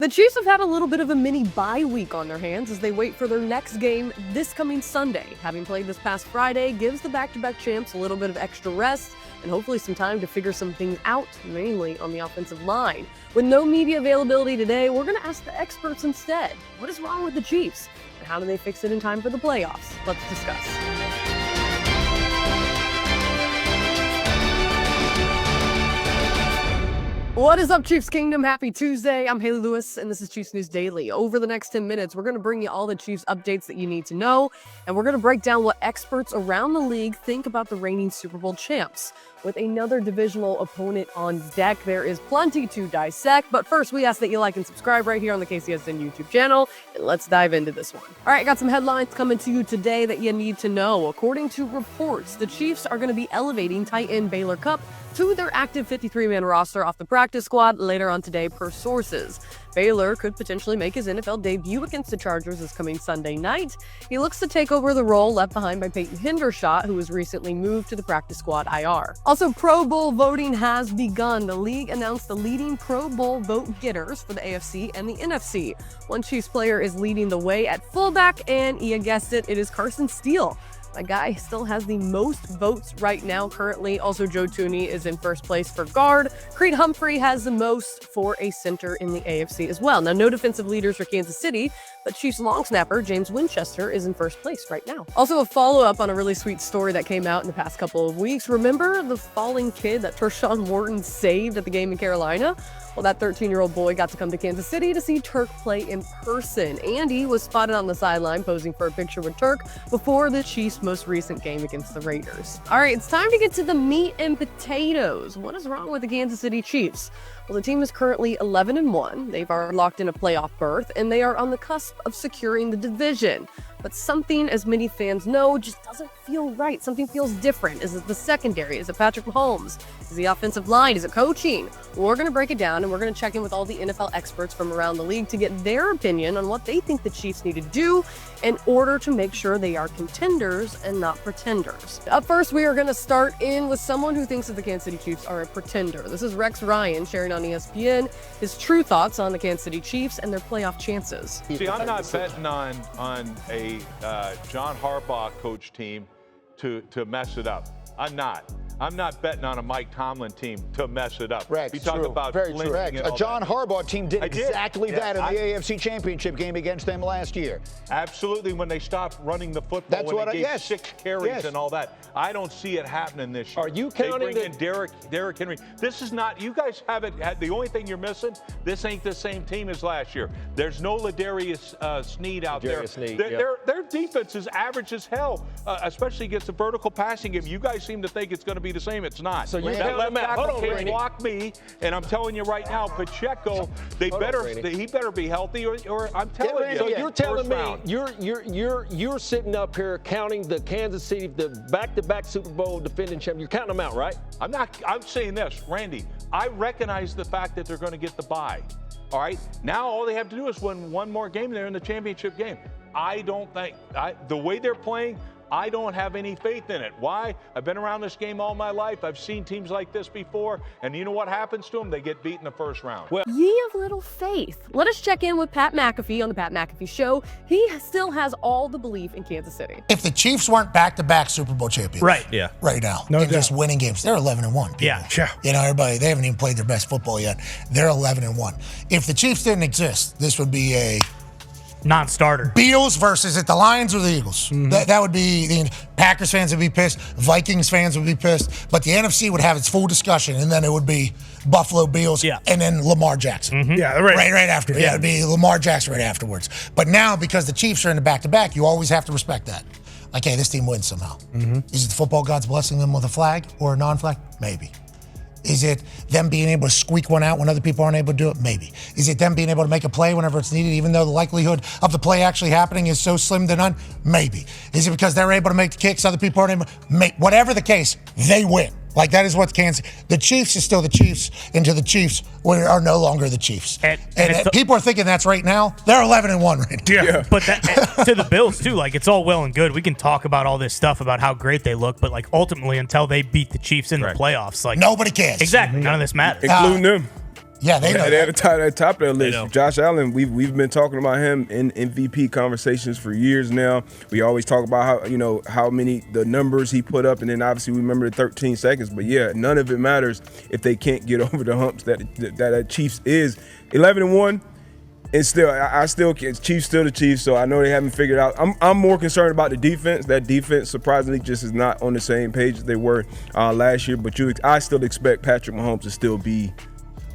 The Chiefs have had a little bit of a mini bye week on their hands as they wait for their next game this coming Sunday. Having played this past Friday gives the back-to-back champs a little bit of extra rest and hopefully some time to figure some things out, mainly on the offensive line. With no media availability today, we're going to ask the experts instead, what is wrong with the Chiefs and how do they fix it in time for the playoffs? Let's discuss. What is up, Chiefs Kingdom? Happy Tuesday. I'm Hayley Lewis, and this is Chiefs News Daily. Over the next 10 minutes, we're going to bring you all the Chiefs updates that you need to know, and we're going to break down what experts around the league think about the reigning Super Bowl champs. With another divisional opponent on deck, there is plenty to dissect, but first, we ask that you like and subscribe right here on the KCSN YouTube channel, and let's dive into this one. All right, I got some headlines coming to you today that you need to know. According to reports, the Chiefs are going to be elevating tight end Baylor Cupp to their active 53-man roster off the practice squad later on today, per sources. Baylor could potentially make his NFL debut against the Chargers this coming Sunday night. He looks to take over the role left behind by Peyton Hendershot, who was recently moved to the practice squad IR. Also, Pro Bowl voting has begun. The league announced the leading Pro Bowl vote getters for the AFC and the NFC. One Chiefs player is leading the way at fullback, and you guessed it, it is Carson Steele. My guy still has the most votes right now currently. Also, Joe Tooney is in first place for guard. Creed Humphrey has the most for a center in the AFC as well. Now, no defensive leaders for Kansas City, but Chiefs long snapper James Winchester is in first place right now. Also, a follow-up on a really sweet story that came out in the past couple of weeks. Remember the falling kid that Tershawn Wharton saved at the game in Carolina? Well, that 13-year-old boy got to come to Kansas City to see Turk play in person. Andy was spotted on the sideline posing for a picture with Turk before the Chiefs' most recent game against the Raiders. All right, it's time to get to the meat and potatoes. What is wrong with the Kansas City Chiefs? Well, the team is currently 11-1. They've already locked in a playoff berth, and they are on the cusp of securing the division. But something, as many fans know, just doesn't feel right. Something feels different. Is it the secondary? Is it Patrick Mahomes? Is it the offensive line? Is it coaching? Well, we're going to break it down, and we're going to check in with all the NFL experts from around the league to get their opinion on what they think the Chiefs need to do in order to make sure they are contenders and not pretenders. Up first, we are going to start in with someone who thinks that the Kansas City Chiefs are a pretender. This is Rex Ryan sharing on ESPN his true thoughts on the Kansas City Chiefs and their playoff chances. See, I'm not betting on a John Harbaugh coach team to mess it up. I'm not betting on a Mike Tomlin team to mess it up. Rex, we talk true. about very true. Rex, a John Harbaugh team did exactly that in the AFC Championship game against them last year. Absolutely, when they stopped running the football, that's when what they gave 6 carries and all that. I don't see it happening this year. Are you counting they bring in Derrick Henry? This is not. You guys haven't had. The only thing you're missing. This ain't the same team as last year. There's no Ladarius Sneed out there. Their defense is average as hell, especially against the vertical passing game. You guys seem to think it's going to be the same. It's not. So you that left tackle can't block me, and I'm telling you right now, Pacheco, he better be healthy, or I'm telling you. So you're telling me you're sitting up here counting the Kansas City, the back-to-back Super Bowl defending champion. You're counting them out, right? I'm not. I'm saying this, Randy. I recognize the fact that they're going to get the bye. All right. Now all they have to do is win one more game. They're in the championship game. I don't think the way they're playing, I don't have any faith in it. Why? I've been around this game all my life. I've seen teams like this before, and you know what happens to them? They get beat in the first round. Well, ye of little faith. Let us check in with Pat McAfee on the Pat McAfee Show. He still has all the belief in Kansas City. If the Chiefs weren't back-to-back Super Bowl champions, right now, and just winning games, they're 11-1. Yeah, sure. You know, everybody, they haven't even played their best football yet. They're 11-1. If the Chiefs didn't exist, this would be a non-starter. Bills versus the Lions or the Eagles. Mm-hmm. That would be the Packers fans would be pissed. Vikings fans would be pissed. But the NFC would have its full discussion, and then it would be Buffalo Bills and then Lamar Jackson. Mm-hmm. Yeah, right after. Yeah, it'd be Lamar Jackson right afterwards. But now, because the Chiefs are in the back-to-back, you always have to respect that. Like, hey, this team wins somehow. Mm-hmm. Is it the football gods blessing them with a flag or a non-flag? Maybe. Is it them being able to squeak one out when other people aren't able to do it? Maybe. Is it them being able to make a play whenever it's needed, even though the likelihood of the play actually happening is so slim to none? Maybe. Is it because they're able to make the kicks, other people aren't able? Whatever the case, they win. Like, that is what Kansas. The Chiefs is still the Chiefs, until the Chiefs are no longer the Chiefs. And people are thinking that's right now. They're 11-1 right now. Yeah. But to the Bills, too, like, it's all well and good. We can talk about all this stuff about how great they look, but, like, ultimately, until they beat the Chiefs in the playoffs, like, nobody cares. Exactly. None of this matters. Including them. Yeah, they know. They're at the top of their They list. know. Josh Allen, we've been talking about him in MVP conversations for years now. We always talk about how many the numbers he put up, and then obviously we remember the 13 seconds. But yeah, none of it matters if they can't get over the humps that Chiefs is 11-1. And still, Chiefs still the Chiefs, so I know they haven't figured out. I'm more concerned about the defense. That defense surprisingly just is not on the same page as they were last year. But I still expect Patrick Mahomes to still be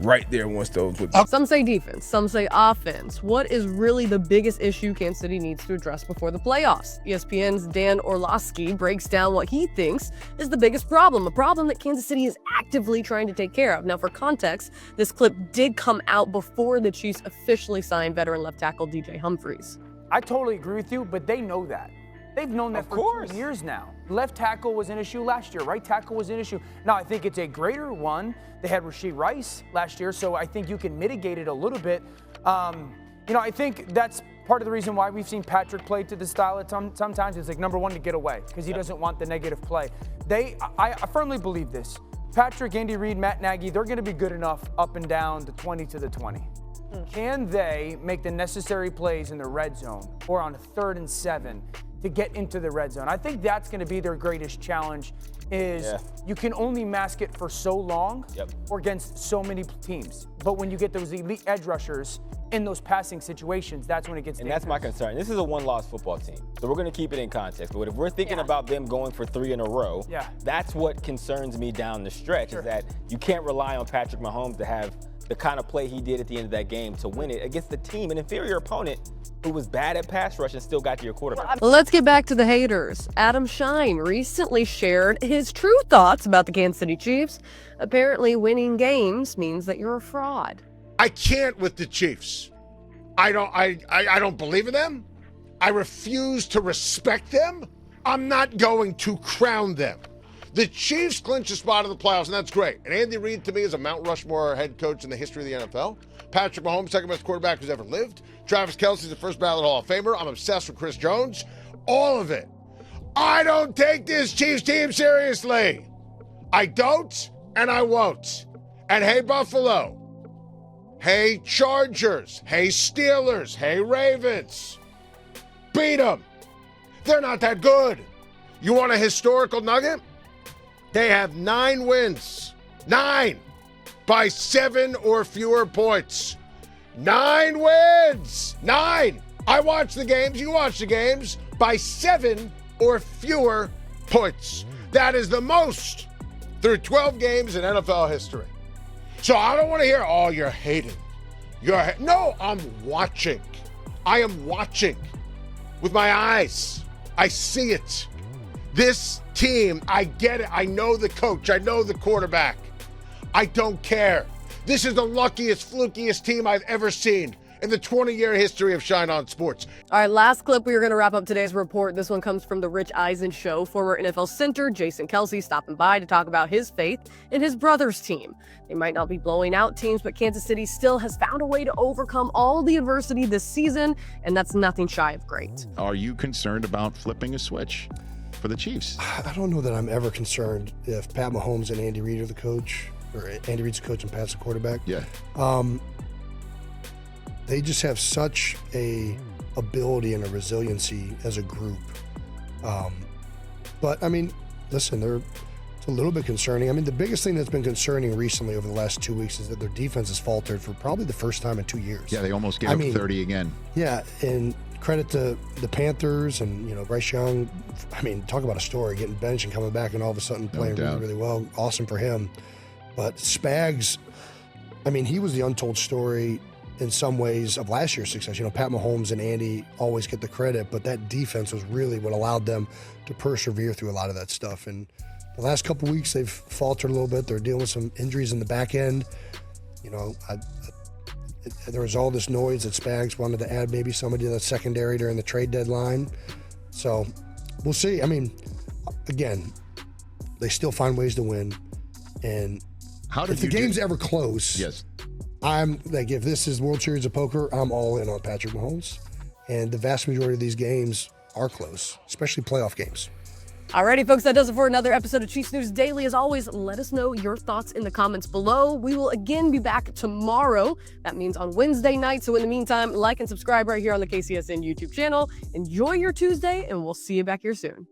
right there once those would be. Some say defense, some say offense. What is really the biggest issue Kansas City needs to address before the playoffs? ESPN's Dan Orlovsky breaks down what he thinks is the biggest problem, a problem that Kansas City is actively trying to take care of. Now, for context, this clip did come out before the Chiefs officially signed veteran left tackle DJ Humphries. I totally agree with you, but they know that. They've known that for 2 years now. Left tackle was an issue last year. Right tackle was an issue. Now, I think it's a greater one. They had Rashee Rice last year, so I think you can mitigate it a little bit. I think that's part of the reason why we've seen Patrick play to the style at sometimes. It's like, number one, to get away, because he doesn't want the negative play. I firmly believe this. Patrick, Andy Reid, Matt Nagy, they're going to be good enough up and down the 20 to the 20. Can they make the necessary plays in the red zone or on 3rd and 7 to get into the red zone? I think that's going to be their greatest challenge is you can only mask it for so long or against so many teams. But when you get those elite edge rushers in those passing situations, that's when it gets dangerous. And that's my concern. This is a one-loss football team, so we're going to keep it in context. But if we're thinking about them going for 3 in a row, that's what concerns me down the stretch is that you can't rely on Patrick Mahomes to have the kind of play he did at the end of that game to win it against the team, an inferior opponent who was bad at pass rush and still got to your quarterback. Let's get back to the haters. Schein recently shared his true thoughts about the Kansas City Chiefs. Apparently, winning games means that you're a fraud. I can't with the Chiefs. I don't believe in them. I refuse to respect them. I'm not going to crown them. The Chiefs clinched a spot in the playoffs, and that's great. And Andy Reid, to me, is a Mount Rushmore head coach in the history of the NFL. Patrick Mahomes, second best quarterback who's ever lived. Travis Kelce's the first ballot Hall of Famer. I'm obsessed with Chris Jones. All of it. I don't take this Chiefs team seriously. I don't, and I won't. And hey, Buffalo. Hey, Chargers. Hey, Steelers. Hey, Ravens. Beat them. They're not that good. You want a historical nugget? They have 9 wins. 9 by 7 or fewer points. 9 wins. 9. I watch the games. You watch the games. By 7 or fewer points. That is the most through 12 games in NFL history. So I don't want to hear, oh, you're hating. No, I'm watching. I am watching with my eyes. I see it. This team, I get it. I know the coach. I know the quarterback. I don't care. This is the luckiest, flukiest team I've ever seen in the 20-year history of Schein on Sports. All right, last clip. We are going to wrap up today's report. This one comes from the Rich Eisen Show. Former NFL center Jason Kelce stopping by to talk about his faith in his brother's team. They might not be blowing out teams, but Kansas City still has found a way to overcome all the adversity this season, and that's nothing shy of great. Are you concerned about flipping a switch for the Chiefs? I don't know that I'm ever concerned if Pat Mahomes and Andy Reid are the coach, or Andy Reid's the coach and Pat's the quarterback. Yeah. They just have such a ability and a resiliency as a group. But I mean, listen, it's a little bit concerning. I mean, the biggest thing that's been concerning recently over the last 2 weeks is that their defense has faltered for probably the first time in 2 years. Yeah, they almost gave up 30 again. Yeah, and credit to the Panthers and, Bryce Young. I mean, talk about a story, getting benched and coming back and all of a sudden playing really, really well. Awesome for him. But Spags, I mean, he was the untold story in some ways of last year's success. Pat Mahomes and Andy always get the credit, but that defense was really what allowed them to persevere through a lot of that stuff. And the last couple weeks, they've faltered a little bit. They're dealing with some injuries in the back end. There was all this noise that Spags wanted to add maybe somebody to that secondary during the trade deadline. So we'll see. I mean, again, they still find ways to win. And if the game's ever close, yes, I'm like, if this is World Series of Poker, I'm all in on Patrick Mahomes. And the vast majority of these games are close, especially playoff games. Alrighty, folks, that does it for another episode of Chiefs News Daily. As always, let us know your thoughts in the comments below. We will again be back tomorrow. That means on Wednesday night. So in the meantime, like and subscribe right here on the KCSN YouTube channel. Enjoy your Tuesday, and we'll see you back here soon.